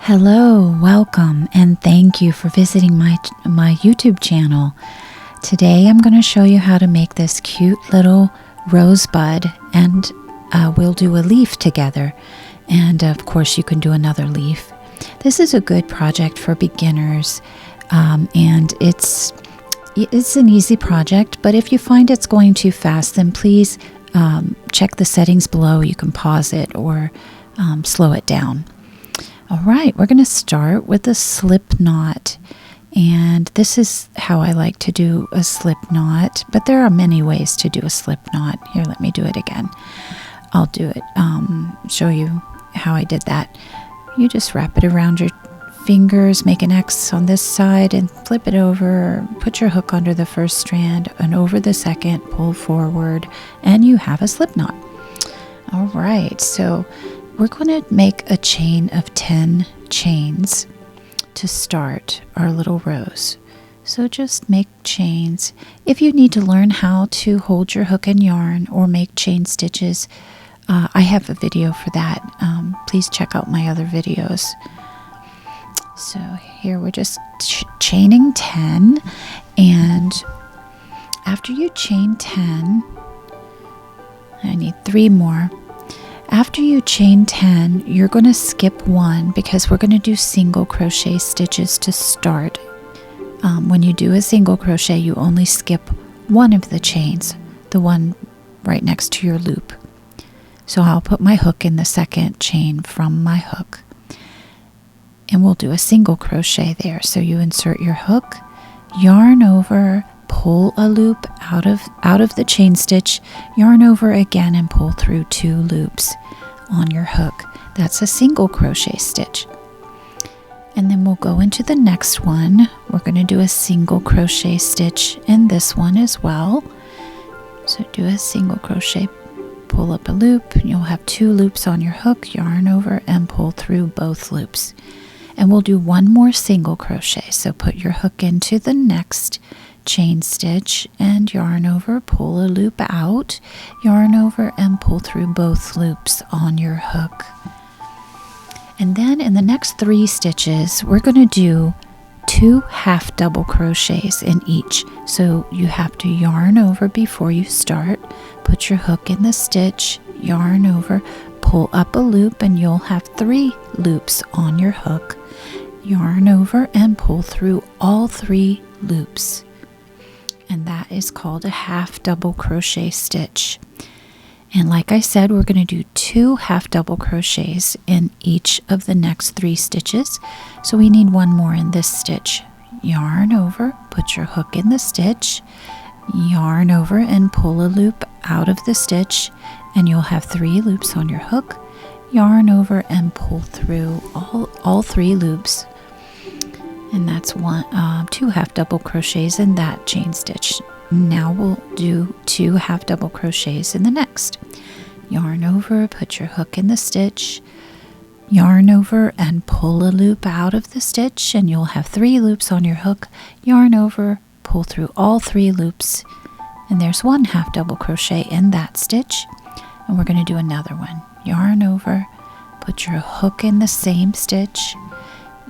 Hello, welcome, and thank you for visiting my YouTube channel. Today I'm going to show you how to make this cute little rosebud, and we'll do a leaf together. And of course you can do another leaf. This is a good project for beginners, and it's an easy project, but if you find it's going too fast, then please check the settings below. You can pause it or slow it down. All right, we're going to start with a slip knot, and this is how I like to do a slip knot, but there are many ways to do a slip knot. Here, let me do it again. I'll do it, show you how I did that. You just wrap it around your fingers, make an X on this side and flip it over, put your hook under the first strand and over the second, pull forward, and you have a slip knot. All right, so we're going to make a chain of 10 chains to start our little rose. So just make chains. If you need to learn how to hold your hook and yarn or make chain stitches, I have a video for that. Please check out my other videos. So here we're just chaining 10, and after you chain 10, I need 3 more. After you chain 10, you're going to skip 1 because we're going to do single crochet stitches to start. When you do a single crochet, you only skip 1 of the chains, the one right next to your loop. So I'll put my hook in the second chain from my hook, and we'll do a single crochet there. So you insert your hook, yarn over, pull a loop out of the chain stitch, yarn over again, and pull through 2 loops on your hook. That's a single crochet stitch. And then we'll go into the next one. We're going to do a single crochet stitch in this one as well. So do a single crochet, pull up a loop, and you'll have 2 loops on your hook, yarn over and pull through both loops. And we'll do 1 more single crochet. So put your hook into the next chain stitch and yarn over, pull a loop out, yarn over and pull through both loops on your hook. And then in the next 3 stitches, we're going to do 2 half double crochets in each. So you have to yarn over before you start, put your hook in the stitch, yarn over, pull up a loop, and you'll have 3 loops on your hook, yarn over and pull through all 3 loops. And that is called a half double crochet stitch. And like I said, we're going to do 2 half double crochets in each of the next 3 stitches. So we need 1 more in this stitch. Yarn over, put your hook in the stitch, yarn over and pull a loop out of the stitch, and you'll have 3 loops on your hook, yarn over and pull through all 3 loops. And that's 2 half double crochets in that chain stitch. Now we'll do 2 half double crochets in the next. Yarn over, put your hook in the stitch, yarn over and pull a loop out of the stitch, and you'll have 3 loops on your hook, yarn over, pull through all 3 loops, and there's 1 half double crochet in that stitch. And we're going to do another one. Yarn over, put your hook in the same stitch,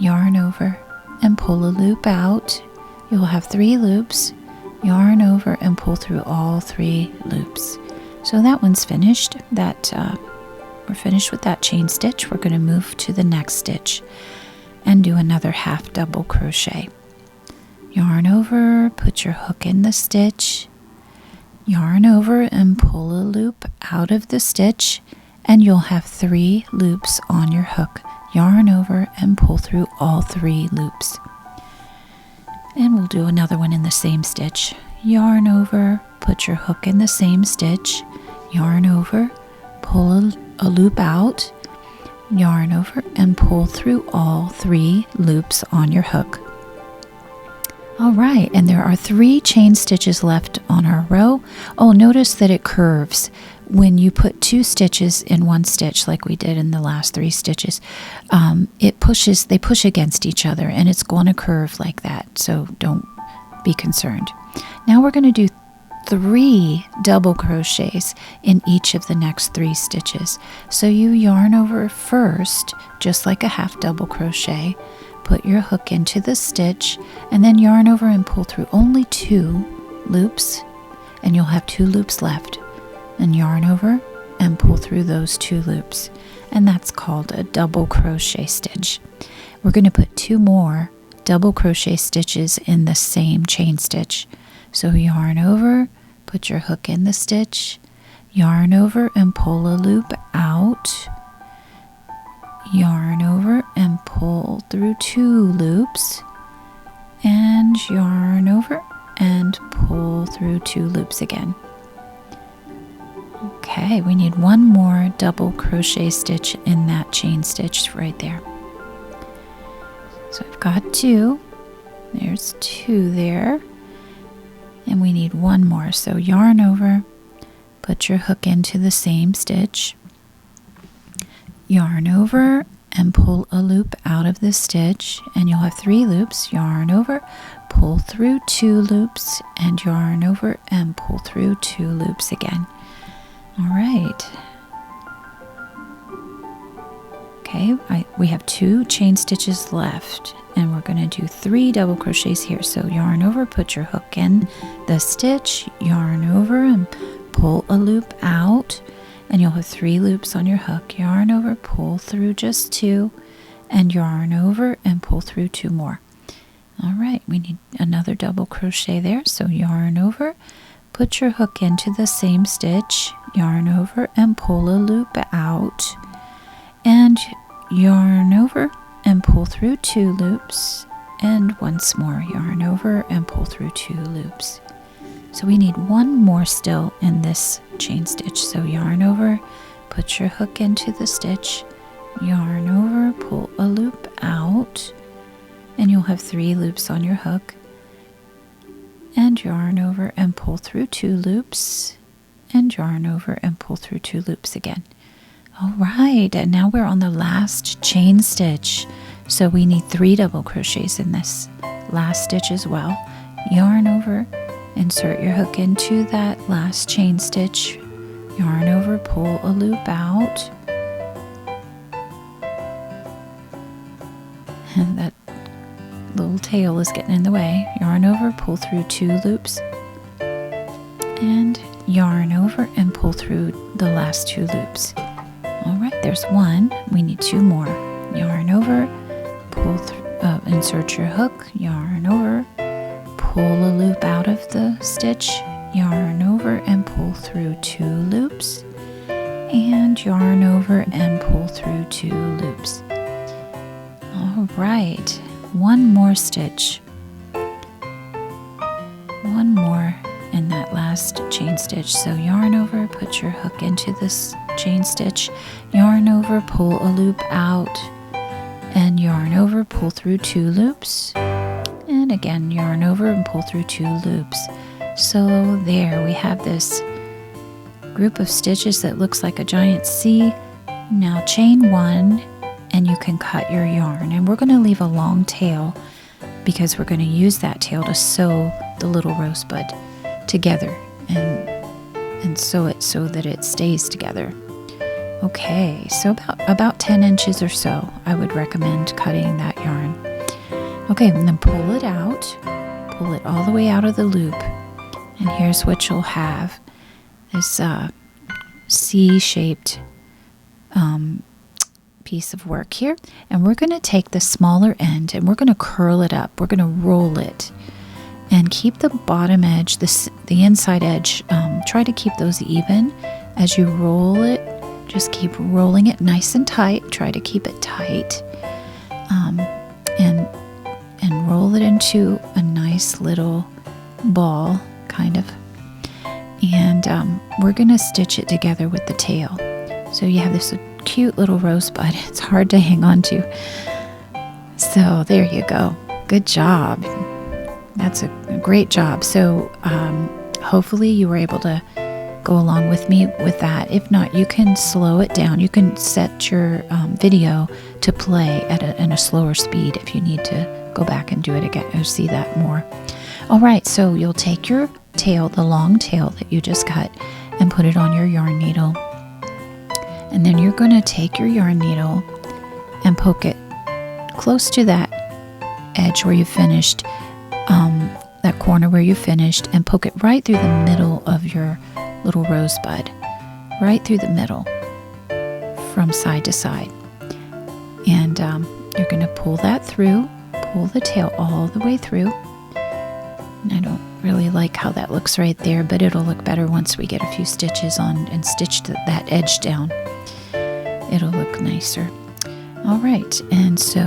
yarn over and pull a loop out. You'll have 3 loops, yarn over and pull through all 3 loops. So that one's finished. We're finished with that chain stitch. We're going to move to the next stitch and do another half double crochet. Yarn over, put your hook in the stitch, yarn over and pull a loop out of the stitch, and you'll have 3 loops on your hook. Yarn over and pull through all 3 loops. And we'll do another one in the same stitch. Yarn over, put your hook in the same stitch, yarn over, pull a loop out, yarn over and pull through all 3 loops on your hook. All right, and there are 3 chain stitches left on our row. Oh, notice that it curves. When you put 2 stitches in 1 stitch, like we did in the last 3 stitches, they push against each other, and it's going to curve like that, so don't be concerned. Now we're going to do 3 double crochets in each of the next 3 stitches. So you yarn over first, just like a half double crochet, put your hook into the stitch, and then yarn over and pull through only 2 loops, and you'll have 2 loops left, and yarn over and pull through those 2 loops, and that's called a double crochet stitch. We're going to put 2 more double crochet stitches in the same chain stitch. So yarn over, put your hook in the stitch, yarn over and pull a loop out, yarn over and pull through 2 loops, and yarn over and pull through 2 loops again. Okay, we need 1 more double crochet stitch in that chain stitch right there. So I've got 2, there's 2 there, and we need 1 more. So yarn over, put your hook into the same stitch, yarn over and pull a loop out of the stitch, and you'll have 3 loops. Yarn over, pull through 2 loops, and yarn over and pull through 2 loops again. All right. Okay, we have 2 chain stitches left, and we're going to do 3 double crochets here. So yarn over, put your hook in the stitch, yarn over and pull a loop out, and you'll have 3 loops on your hook. Yarn over, pull through just 2, and yarn over and pull through 2 more. All right, we need another double crochet there. So yarn over, put your hook into the same stitch, yarn over and pull a loop out, and yarn over and pull through 2 loops, and once more yarn over and pull through 2 loops. So we need 1 more still in this chain stitch. So yarn over, put your hook into the stitch, yarn over, pull a loop out, and you'll have 3 loops on your hook, and yarn over and pull through 2 loops, and yarn over and pull through 2 loops again. All right, and now we're on the last chain stitch. So we need 3 double crochets in this last stitch as well. Yarn over, insert your hook into that last chain stitch, yarn over, pull a loop out, and that little tail is getting in the way. Yarn over, pull through 2 loops, and yarn over and pull through the last 2 loops. All right, there's 1. We need 2 more. Yarn over, pull through, insert your hook, yarn over, pull a loop out of the stitch, yarn over and pull through 2 loops, and yarn over and pull through 2 loops. All right, 1 more stitch. 1 more in that last chain stitch. So yarn over, put your hook into this chain stitch, yarn over, pull a loop out, and yarn over, pull through 2 loops, and again yarn over and pull through 2 loops. So there we have this group of stitches that looks like a giant C. Now chain 1, and you can cut your yarn, and we're going to leave a long tail because we're going to use that tail to sew the little rosebud together and sew it so that it stays together. Okay, so about 10 inches or so, I would recommend cutting that yarn. Okay, and then pull it out, pull it all the way out of the loop, and here's what you'll have, this C-shaped piece of work here, and we're going to take the smaller end and we're going to curl it up. We're going to roll it and keep the bottom edge, the inside edge, try to keep those even as you roll it. Just keep rolling it nice and tight. Try to keep it tight, and roll it into a nice little ball, kind of. And we're going to stitch it together with the tail. So you have this cute little rosebud. It's hard to hang on to. So there you go. Good job. That's a great job. So hopefully you were able to go along with me with that. If not, you can slow it down. You can set your video to play at a slower speed if you need to go back and do it again or see that more. All right, so you'll take your tail, the long tail that you just cut, and put it on your yarn needle. And then you're going to take your yarn needle and poke it close to that edge where you finished, that corner where you finished, and poke it right through the middle of your little rosebud, right through the middle, from side to side. And you're going to pull that through, pull the tail all the way through. And I don't really like how that looks right there, but it'll look better once we get a few stitches on and stitch that edge down. It'll look nicer. All right, and so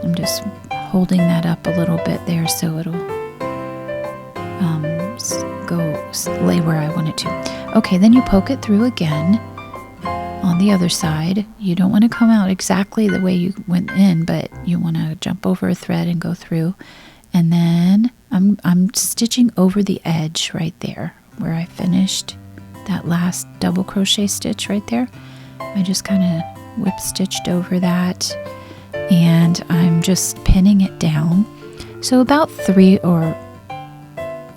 I'm just holding that up a little bit there so it'll lay where I want it to. Okay, then you poke it through again on the other side. You don't want to come out exactly the way you went in, but you want to jump over a thread and go through. And then I'm stitching over the edge right there where I finished that last double crochet stitch right there. I just kind of whip stitched over that, and I'm just pinning it down. So about 3 or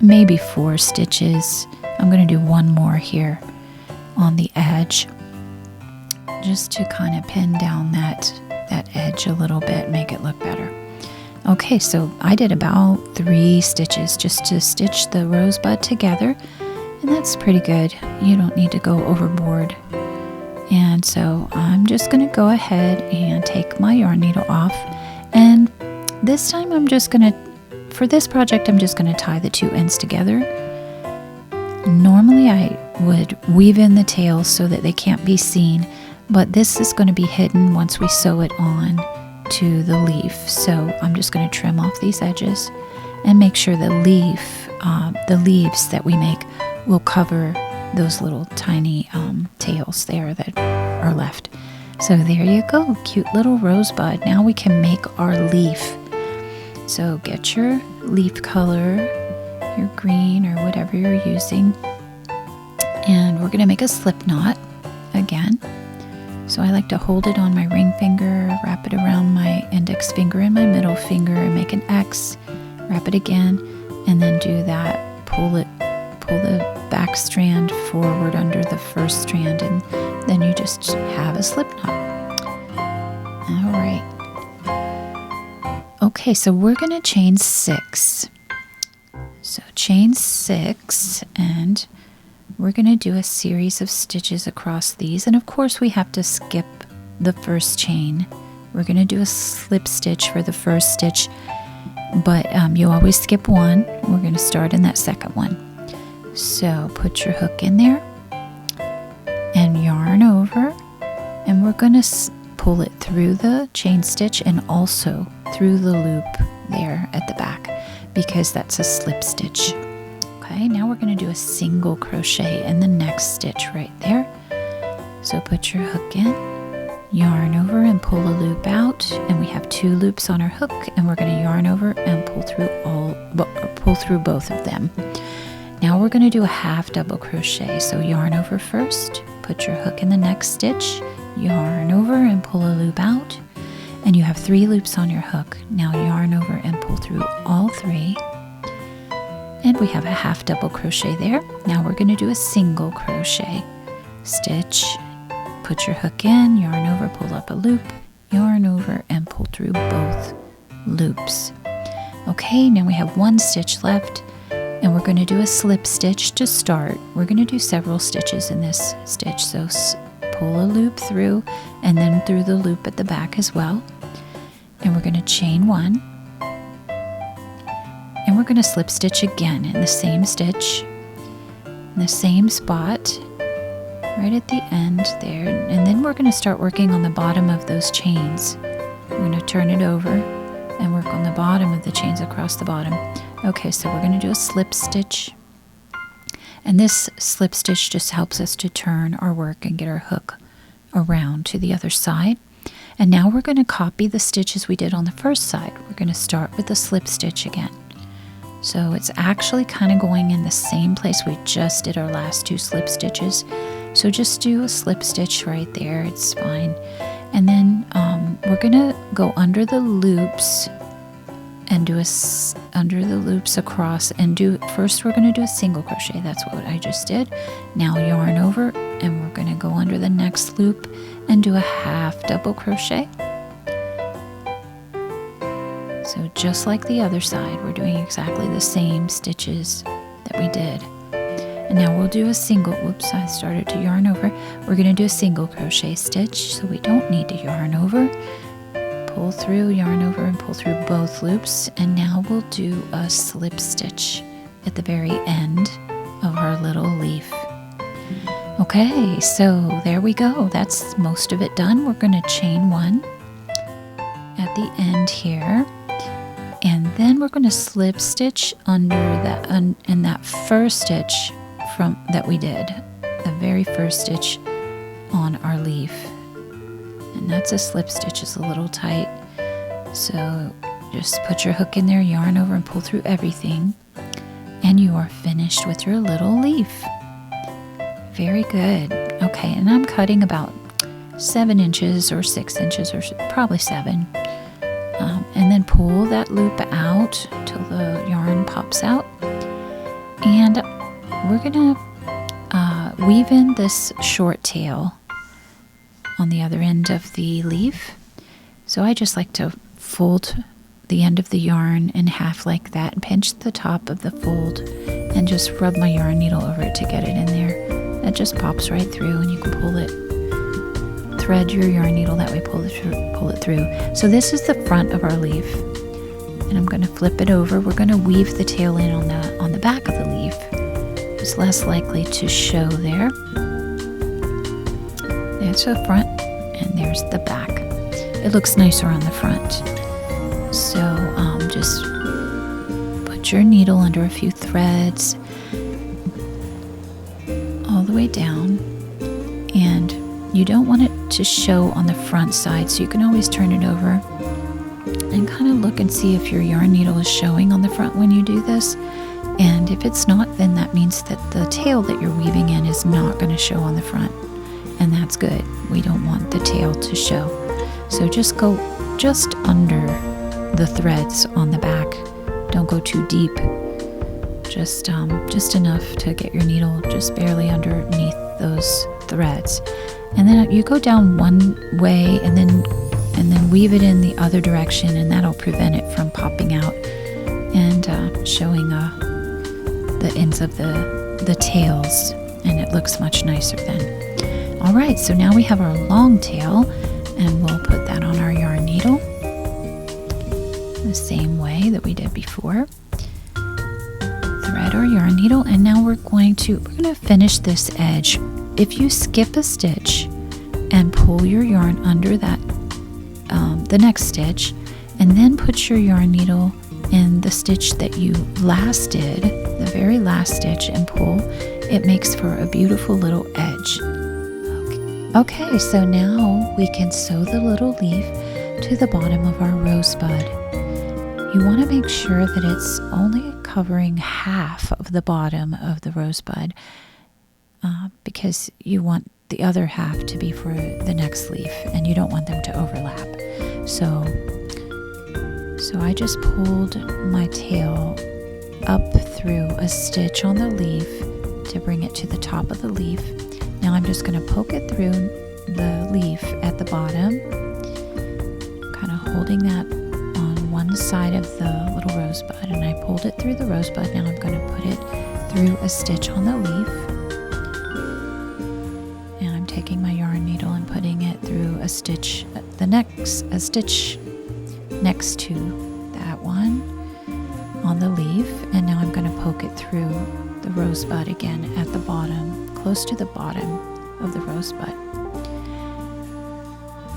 maybe 4 stitches. I'm going to do one more here on the edge, just to kind of pin down that edge a little bit, make it look better. Okay, so I did about 3 stitches just to stitch the rosebud together, and that's pretty good. You don't need to go overboard. And so I'm just going to go ahead and take my yarn needle off, and this time for this project I'm just going to tie the 2 ends together. Normally I would weave in the tails so that they can't be seen, but this is going to be hidden once we sew it on to the leaf. So I'm just going to trim off these edges and make sure the leaves that we make will cover those little tiny tails there that are left. So there you go, cute little rosebud. Now we can make our leaf. So get your leaf color, your green or whatever you're using, and we're going to make a slip knot again. So I like to hold it on my ring finger, wrap it around my index finger and my middle finger, and make an X, wrap it again, and then do that, pull the back strand forward under the first strand, and then you just have a slip knot. All right. Okay, so we're going to chain 6. So chain 6, and we're going to do a series of stitches across these, and of course we have to skip the first chain. We're going to do a slip stitch for the first stitch, but you always skip one. We're going to start in that second one. So put your hook in there and yarn over, and we're going to pull it through the chain stitch and also through the loop there at the back, because that's a slip stitch. Okay, now we're going to do a single crochet in the next stitch right there. So put your hook in, yarn over and pull a loop out, and we have 2 loops on our hook, and we're going to yarn over and pull through both of them. Now we're going to do a half double crochet. So yarn over first, put your hook in the next stitch, yarn over and pull a loop out, and you have 3 loops on your hook. Now yarn over and pull through all 3. And we have a half double crochet there. Now we're going to do a single crochet stitch. Put your hook in, yarn over, pull up a loop, yarn over and pull through both loops. Okay, now we have 1 stitch left, and we're going to do a slip stitch to start. We're going to do several stitches in this stitch, so pull a loop through and then through the loop at the back as well. And we're going to chain 1. And we're going to slip stitch again in the same stitch, in the same spot, right at the end there. And then we're going to start working on the bottom of those chains. We're going to turn it over and work on the bottom of the chains across the bottom. Okay, so we're going to do a slip stitch. And this slip stitch just helps us to turn our work and get our hook around to the other side. And now we're going to copy the stitches we did on the first side. We're going to start with the slip stitch again. So it's actually kind of going in the same place we just did our last 2 slip stitches. So just do a slip stitch right there, it's fine. And then we're going to go under the loops and do under the loops across and first we're going to do a single crochet. That's what I just did. Now yarn over and we're going to go under the next loop and do a half double crochet. So just like the other side, we're doing exactly the same stitches that we did. And now we'll do a single, whoops, I started to yarn over. We're going to do a single crochet stitch, so we don't need to yarn over. Pull through, yarn over, and pull through both loops. And now we'll do a slip stitch at the very end of our little leaf. Okay, so there we go. That's most of it done. We're going to chain one at the end here. And then we're going to slip stitch under that, in that first stitch that we did, the very first stitch on our leaf. And that's a slip stitch, it's a little tight. So just put your hook in there, yarn over, and pull through everything. And you are finished with your little leaf. Very good. Okay, and I'm cutting about 7 inches or 6 inches, or probably 7. And then pull that loop out till the yarn pops out. And we're gonna weave in this short tail on the other end of the leaf. So I just like to fold the end of the yarn in half like that and pinch the top of the fold and just rub my yarn needle over it to get it in there. It just pops right through and you can pull it, thread your yarn needle that way, pull it through. So this is the front of our leaf. And I'm going to flip it over. We're going to weave the tail in on the back of the leaf. It's less likely to show there. There's the front and there's the back. It looks nicer on the front. So just put your needle under a few threads all the way down, and you don't want it to show on the front side, so you can always turn it over and kind of look and see if your yarn needle is showing on the front when you do this. And if it's not, then that means that the tail that you're weaving in is not going to show on the front, and that's good. We don't want the tail to show. So just go just under the threads on the back. Don't go too deep. Just enough to get your needle just barely underneath those threads. And then you go down one way and then weave it in the other direction, and that'll prevent it from popping out and showing the ends of the tails, and it looks much nicer then. All right, so now we have our long tail, and we'll put that on our yarn needle the same way that we did before. Thread our yarn needle, and now we're going to finish this edge. If you skip a stitch and pull your yarn under that the next stitch, and then put your yarn needle in the stitch that you last did, the very last stitch, and pull, it makes for a beautiful little edge. Okay, so now we can sew the little leaf to the bottom of our rosebud. You want to make sure that it's only covering half of the bottom of the rosebud, because you want the other half to be for the next leaf, and you don't want them to overlap. So I just pulled my tail up through a stitch on the leaf to bring it to the top of the leaf. Now I'm just going to poke it through the leaf at the bottom, kind of holding that on one side of the little rosebud, and I pulled it through the rosebud. Now I'm going to put it through a stitch on the leaf, and I'm taking my yarn needle and putting it through a stitch next to that one on the leaf, and now I'm going to poke it through the rosebud again at the bottom, close to the bottom of the rosebud.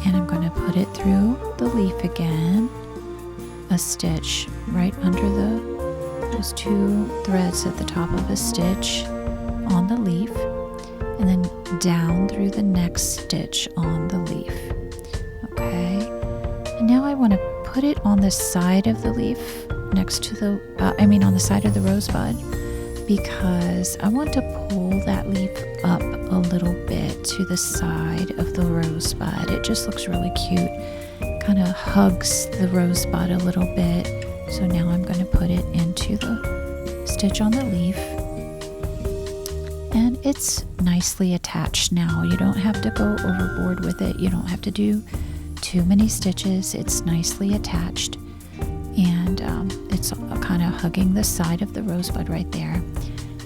And I'm going to put it through the leaf again, a stitch right under those two threads at the top of a stitch on the leaf, and then down through the next stitch on the leaf. Okay, and now I want to put it on the side of the leaf next to on the side of the rosebud, because I want to pull that leaf up a little bit to the side of the rosebud. It just looks really cute. Kind of hugs the rosebud a little bit So now I'm going to put it into the stitch on the leaf, and it's nicely attached now. You don't have to go overboard with it. You don't have to do too many stitches. It's nicely attached, and it's kind of hugging the side of the rosebud right there.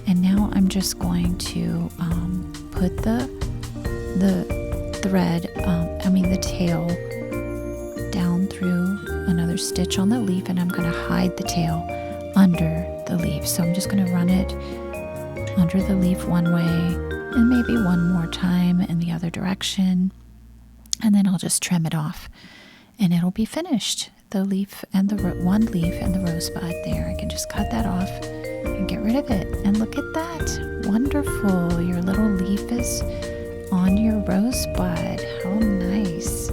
And now I'm just going to put the thread, the tail down through another stitch on the leaf, and I'm going to hide the tail under the leaf. So I'm just going to run it under the leaf one way and maybe one more time in the other direction, and then I'll just trim it off and it'll be finished. The leaf and the one leaf and the rosebud there. I can just cut that off and get rid of it. And look at that. Wonderful. Your little leaf is on your rosebud. How nice.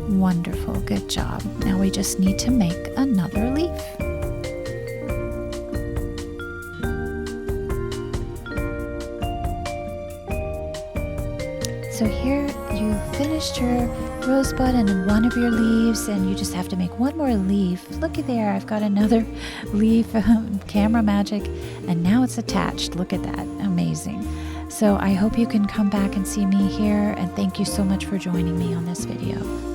Wonderful. Good job. Now we just need to make another leaf. So here you finished your rosebud and one of your leaves, and you just have to make one more leaf. Looky there, I've got another leaf, camera magic, and now it's attached. Look at that. Amazing. So I hope you can come back and see me here, and thank you so much for joining me on this video.